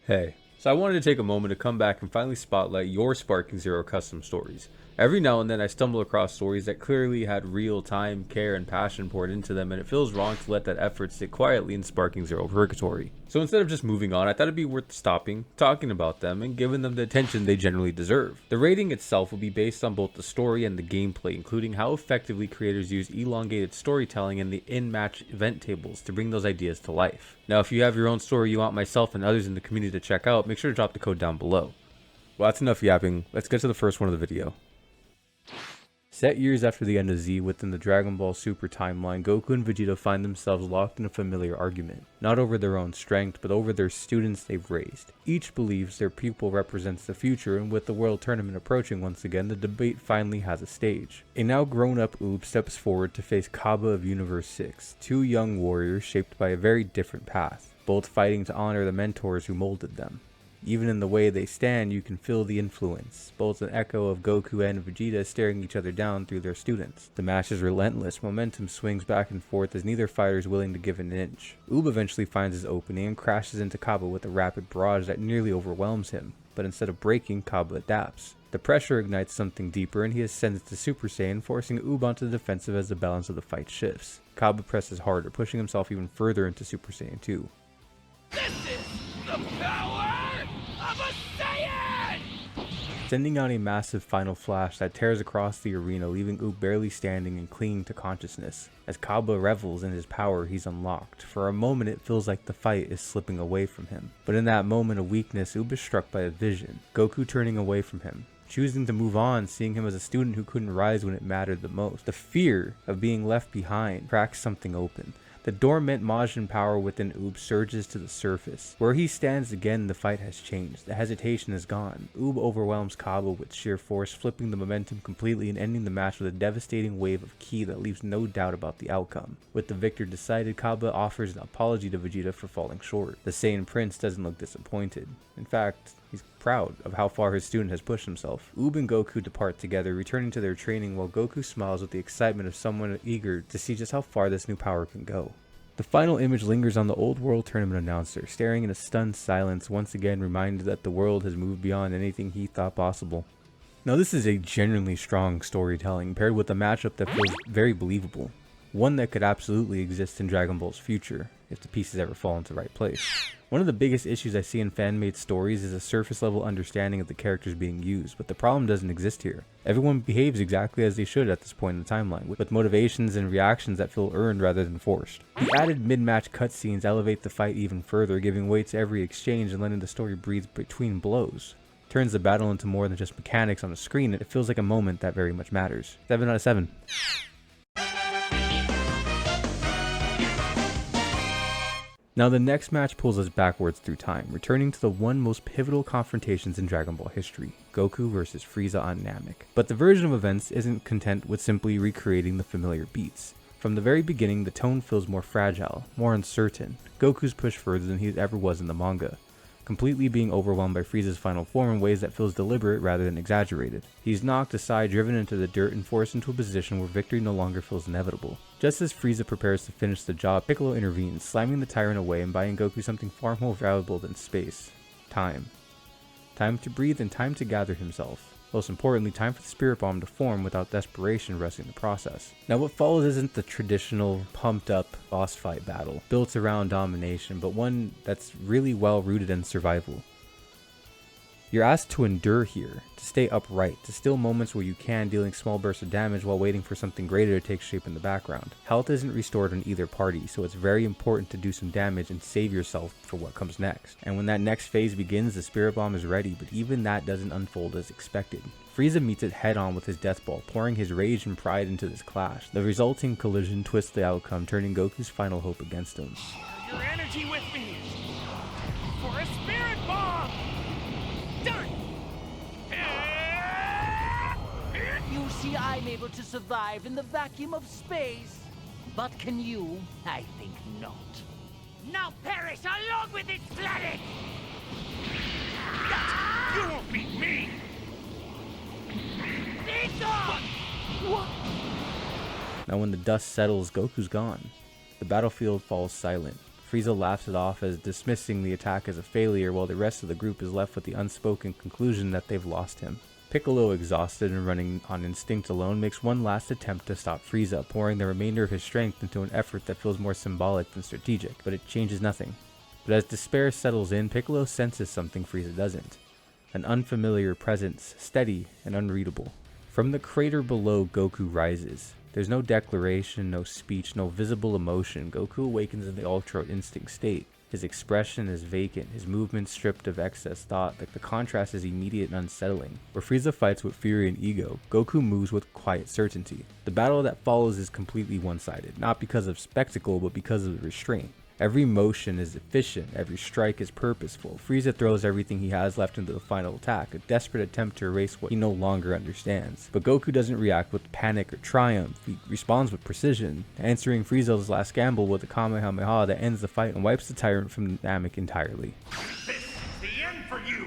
Hey, so I wanted to take a moment to come back and finally spotlight your Sparking Zero custom stories. Every now and then I stumble across stories that clearly had real time, care, and passion poured into them, and it feels wrong to let that effort sit quietly in Sparking Zero purgatory. So instead of just moving on, I thought it'd be worth stopping, talking about them, and giving them the attention they generally deserve. The rating itself will be based on both the story and the gameplay, including how effectively creators use elongated storytelling and the in-match event tables to bring those ideas to life. Now, if you have your own story you want myself and others in the community to check out, make sure to drop the code down below. Well, that's enough yapping. Let's get to the first one of the video. Set years after the end of Z within the Dragon Ball Super timeline, Goku and Vegeta find themselves locked in a familiar argument, not over their own strength, but over their students they've raised. Each believes their pupil represents the future, and with the World Tournament approaching once again, the debate finally has a stage. A now grown-up Oob steps forward to face Cabba of Universe 6, two young warriors shaped by a very different path, both fighting to honor the mentors who molded them. Even in the way they stand, you can feel the influence, both an echo of Goku and Vegeta staring each other down through their students. The match is relentless, momentum swings back and forth as neither fighter is willing to give an inch. Oob eventually finds his opening and crashes into Cabba with a rapid barrage that nearly overwhelms him, but instead of breaking, Cabba adapts. The pressure ignites something deeper and he ascends to Super Saiyan, forcing Oob onto the defensive as the balance of the fight shifts. Cabba presses harder, pushing himself even further into Super Saiyan 2. This is the power of a Saiyan! Sending out a massive final flash that tears across the arena, leaving Oob barely standing and clinging to consciousness. As Cabba revels in his power he's unlocked, for a moment it feels like the fight is slipping away from him. But in that moment of weakness, Oob is struck by a vision, Goku turning away from him, choosing to move on, seeing him as a student who couldn't rise when it mattered the most. The fear of being left behind cracks something open. The dormant Majin power within Oob surges to the surface. Where he stands again, the fight has changed. The hesitation is gone. Oob overwhelms Cabba with sheer force, flipping the momentum completely and ending the match with a devastating wave of ki that leaves no doubt about the outcome. With the victor decided, Cabba offers an apology to Vegeta for falling short. The Saiyan Prince doesn't look disappointed. In fact, he's proud of how far his student has pushed himself. Oob and Goku depart together, returning to their training while Goku smiles with the excitement of someone eager to see just how far this new power can go. The final image lingers on the old World Tournament announcer, staring in a stunned silence, once again reminded that the world has moved beyond anything he thought possible. Now this is a genuinely strong storytelling, paired with a matchup that feels very believable. One that could absolutely exist in Dragon Ball's future, if the pieces ever fall into the right place. One of the biggest issues I see in fan-made stories is a surface level understanding of the characters being used, but the problem doesn't exist here. Everyone behaves exactly as they should at this point in the timeline, with motivations and reactions that feel earned rather than forced. The added mid-match cutscenes elevate the fight even further, giving weight to every exchange and letting the story breathe between blows. Turns the battle into more than just mechanics on the screen, and it feels like a moment that very much matters. 7 out of 7. Now the next match pulls us backwards through time, returning to the one most pivotal confrontations in Dragon Ball history, Goku vs Frieza on Namek. But the version of events isn't content with simply recreating the familiar beats. From the very beginning, the tone feels more fragile, more uncertain. Goku's pushed further than he ever was in the manga, completely being overwhelmed by Frieza's final form in ways that feels deliberate rather than exaggerated. He's knocked aside, driven into the dirt, and forced into a position where victory no longer feels inevitable. Just as Frieza prepares to finish the job, Piccolo intervenes, slamming the tyrant away and buying Goku something far more valuable than space. Time. Time to breathe and time to gather himself. Most importantly, time for the Spirit Bomb to form without desperation rushing the process. Now what follows isn't the traditional pumped up boss fight battle, built around domination, but one that's really well rooted in survival. You're asked to endure here, to stay upright, to steal moments where you can, dealing small bursts of damage while waiting for something greater to take shape in the background. Health isn't restored on either party, so it's very important to do some damage and save yourself for what comes next. And when that next phase begins, the Spirit Bomb is ready, but even that doesn't unfold as expected. Frieza meets it head on with his Death Ball, pouring his rage and pride into this clash. The resulting collision twists the outcome, turning Goku's final hope against him. Your energy with me for a Spirit Bomb! Done! You see, I'm able to survive in the vacuum of space. But can you? I think not. Now perish along with this planet! You won't beat me! What? Now when the dust settles, Goku's gone. The battlefield falls silent. Frieza laughs it off as dismissing the attack as a failure, while the rest of the group is left with the unspoken conclusion that they've lost him. Piccolo, exhausted and running on instinct alone, makes one last attempt to stop Frieza, pouring the remainder of his strength into an effort that feels more symbolic than strategic, but it changes nothing. But as despair settles in, Piccolo senses something Frieza doesn't. An unfamiliar presence, steady and unreadable. From the crater below, Goku rises. There's no declaration, no speech, no visible emotion. Goku awakens in the Ultra Instinct state. His expression is vacant, his movements stripped of excess thought. The contrast is immediate and unsettling. Where Frieza fights with fury and ego, Goku moves with quiet certainty. The battle that follows is completely one-sided, not because of spectacle, but because of the restraint. Every motion is efficient, every strike is purposeful. Frieza throws everything he has left into the final attack, a desperate attempt to erase what he no longer understands. But Goku doesn't react with panic or triumph, he responds with precision, answering Frieza's last gamble with a Kamehameha that ends the fight and wipes the tyrant from Namek entirely. This is the end for you!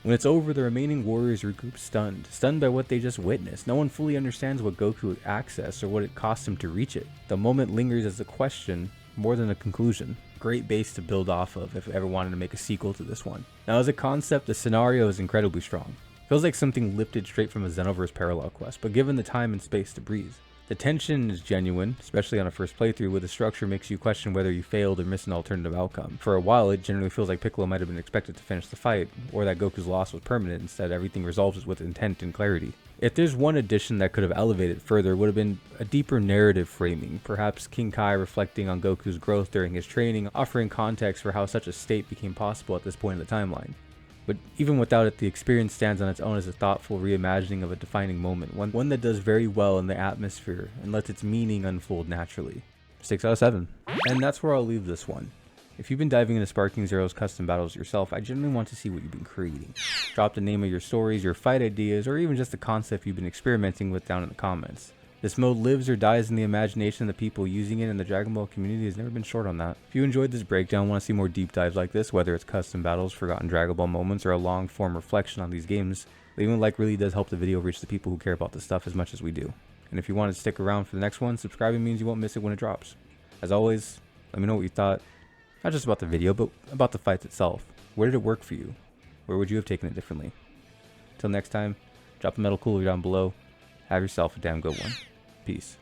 When it's over, the remaining warriors regroup stunned by what they just witnessed. No one fully understands what Goku accessed or what it cost him to reach it. The moment lingers as a question more than a conclusion. Great base to build off of if we ever wanted to make a sequel to this one. Now, as a concept, the scenario is incredibly strong. Feels like something lifted straight from a Xenoverse parallel quest, but given the time and space to breathe. The tension is genuine, especially on a first playthrough, where the structure makes you question whether you failed or missed an alternative outcome. For a while, it generally feels like Piccolo might have been expected to finish the fight, or that Goku's loss was permanent. Instead, everything resolves with intent and clarity. If there's one addition that could have elevated further, it would have been a deeper narrative framing. Perhaps King Kai reflecting on Goku's growth during his training, offering context for how such a state became possible at this point in the timeline. But even without it, the experience stands on its own as a thoughtful reimagining of a defining moment, one that does very well in the atmosphere and lets its meaning unfold naturally. 6 out of 7. And that's where I'll leave this one. If you've been diving into Sparking Zero's custom battles yourself, I genuinely want to see what you've been creating. Drop the name of your stories, your fight ideas, or even just the concept you've been experimenting with down in the comments. This mode lives or dies in the imagination of the people using it, and the Dragon Ball community has never been short on that. If you enjoyed this breakdown and want to see more deep dives like this, whether it's custom battles, forgotten Dragon Ball moments, or a long form reflection on these games, leaving a like really does help the video reach the people who care about this stuff as much as we do. And if you want to stick around for the next one, subscribing means you won't miss it when it drops. As always, let me know what you thought, not just about the video, but about the fights itself. Where did it work for you? Where would you have taken it differently? Until next time, drop a metal cooler down below. Have yourself a damn good one. Peace.